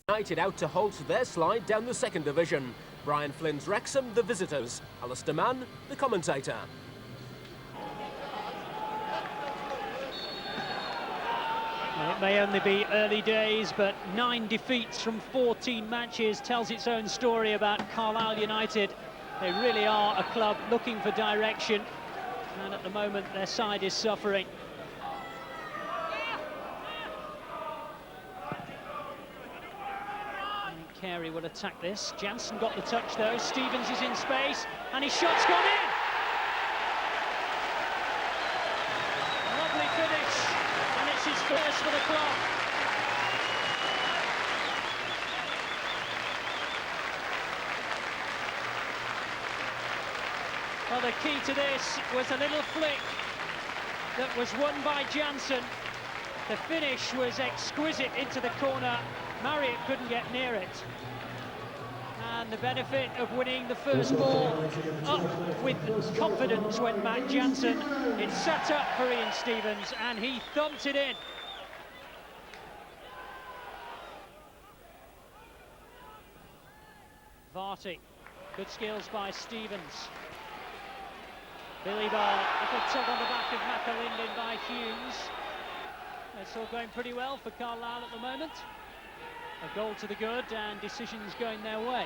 United out to halt their slide down the second division. Brian Flynn's Wrexham, the visitors. Alistair Mann, the commentator. It may only be early days, but 9 defeats from 14 matches tells its own story about Carlisle United. They really are a club looking for direction, and at the moment their side is suffering. Carey will attack this. Jansen got the touch though. Stevens is in space, and his shot's gone in! Lovely finish, and it's his first for the club. Well, the key to this was a little flick that was won by Jansen. The finish was exquisite into the corner. Marriott couldn't get near it. And the benefit of winning the first ball up with confidence went Matt Jansen. It sat up for Ian Stevens and he thumped it in. Varty, good skills by Stevens. Billy Ball, little tug on the back of McAlinden by Hughes. It's all going pretty well for Carlisle at the moment. A goal to the good and decisions going their way.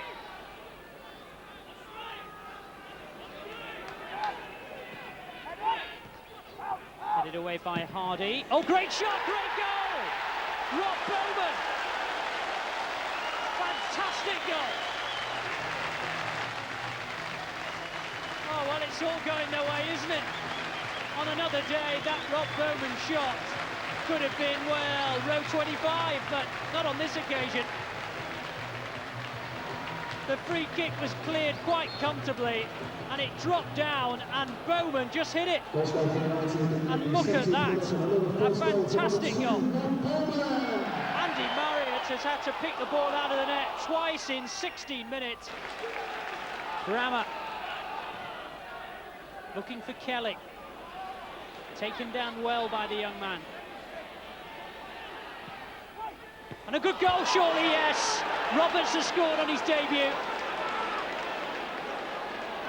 Headed away by Hardy. Oh, great shot, great goal! Rob Bowman! Fantastic goal! Oh, well, it's all going their way, isn't it? On another day, that Rob Bowman shot could have been, well, row 25, but not on this occasion. The free kick was cleared quite comfortably, and it dropped down, and Bowman just hit it. And look at that, a fantastic goal. Andy Marriott has had to pick the ball out of the net twice in 16 minutes. Brammer looking for Kelly. Taken down well by the young man. And a good goal, surely, yes. Roberts has scored on his debut.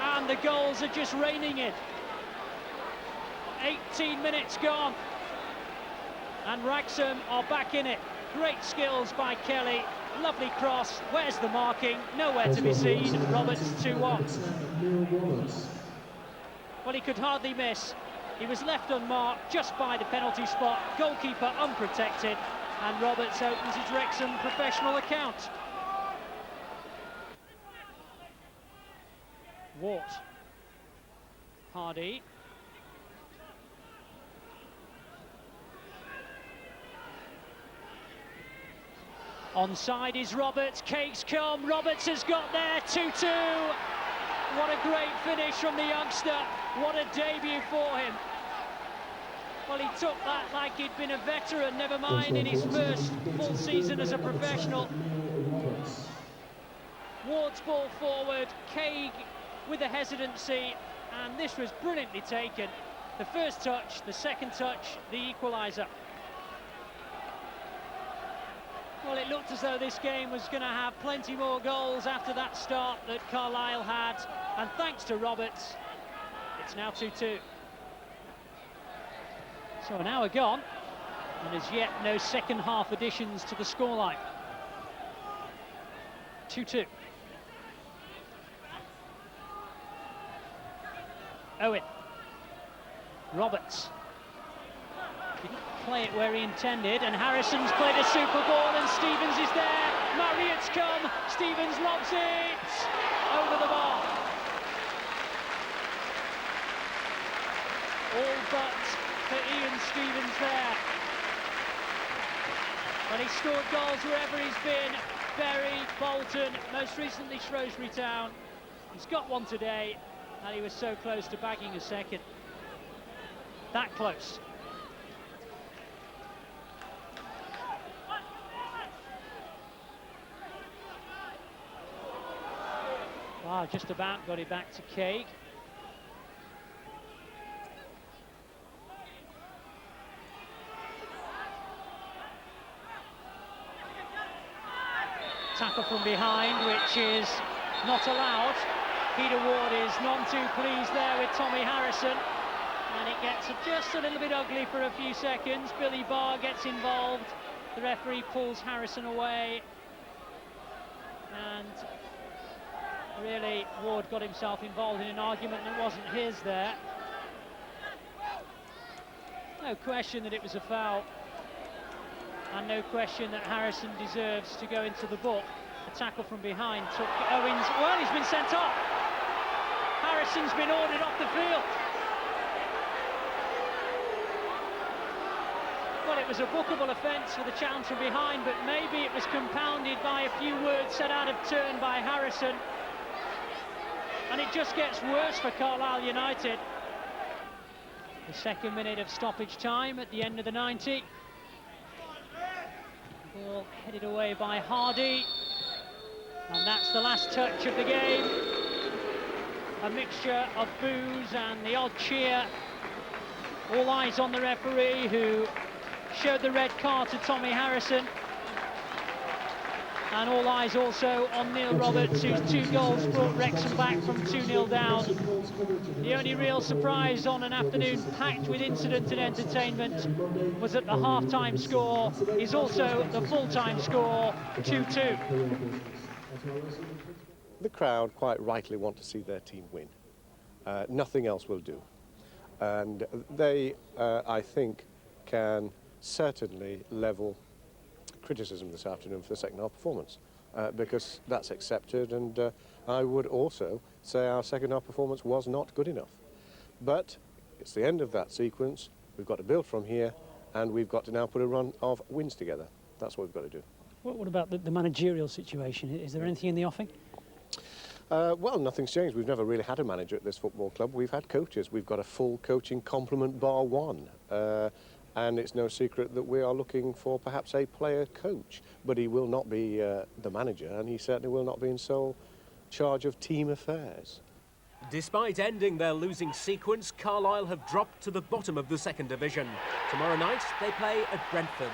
And the goals are just raining in. 18 minutes gone. And Wrexham are back in it. Great skills by Kelly. Lovely cross. Where's the marking? Nowhere to be seen. Roberts 2-1. Well, he could hardly miss. He was left unmarked just by the penalty spot. Goalkeeper unprotected. And Roberts opens his Wrexham professional account. Wart. Hardy. Onside is Roberts. Cake's come. Roberts has got there. 2-2. What a great finish from the youngster. What a debut for him. Well, he took that like he'd been a veteran, never mind in his first full season as a professional. Ward's ball forward, Craig with a hesitancy, and this was brilliantly taken. The first touch, the second touch, the equaliser. Well, it looked as though this game was going to have plenty more goals after that start that Carlisle had, and thanks to Roberts, it's now 2-2. So an hour gone, and as yet no second half additions to the scoreline. 2-2. Owen. Roberts. Didn't play it where he intended, and Harrison's played a super ball, and Stevens is there. Marriott's come. Stevens lobs it over the bar. All but for Ian Stevens there. But he scored goals wherever he's been. Bury, Bolton, most recently Shrewsbury Town. He's got one today, and he was so close to bagging a second. That close. Wow, just about got it back to Craig. Tackle from behind, which is not allowed. Peter Ward is none too pleased there with Tommy Harrison, and it gets just a little bit ugly for a few seconds. Billy Barr gets involved, the referee pulls Harrison away, and really Ward got himself involved in an argument that wasn't his there. No question that it was a foul, and no question that Harrison deserves to go into the book. A tackle from behind took Owens, well, he's been sent off. Harrison's been ordered off the field. Well, it was a bookable offence for the challenge from behind, but maybe it was compounded by a few words said out of turn by Harrison. And it just gets worse for Carlisle United. The second minute of stoppage time at the end of the 90. Ball headed away by Hardy. And that's the last touch of the game. A mixture of boos and the odd cheer. All eyes on the referee, who showed the red card to Tommy Harrison. And all eyes also on Neil Roberts, whose 2 goals brought Wrexham back from 2-0 down. The only real surprise on an afternoon packed with incident and entertainment was that the half-time score is also the full-time score, 2-2. The crowd quite rightly want to see their team win. Nothing else will do. And they, I think, can certainly level criticism this afternoon for the second half performance, because that's accepted, and I would also say our second half performance was not good enough. But it's the end of that sequence. We've got to build from here, and we've got to now put a run of wins together. That's what we've got to do. What about the managerial situation? Is there anything in the offing? Well, nothing's changed. We've never really had a manager at this football club. We've had coaches. We've got a full coaching complement bar one. And it's no secret that we are looking for perhaps a player coach. But he will not be the manager, and he certainly will not be in sole charge of team affairs. Despite ending their losing sequence, Carlisle have dropped to the bottom of the second division. Tomorrow night, they play at Brentford.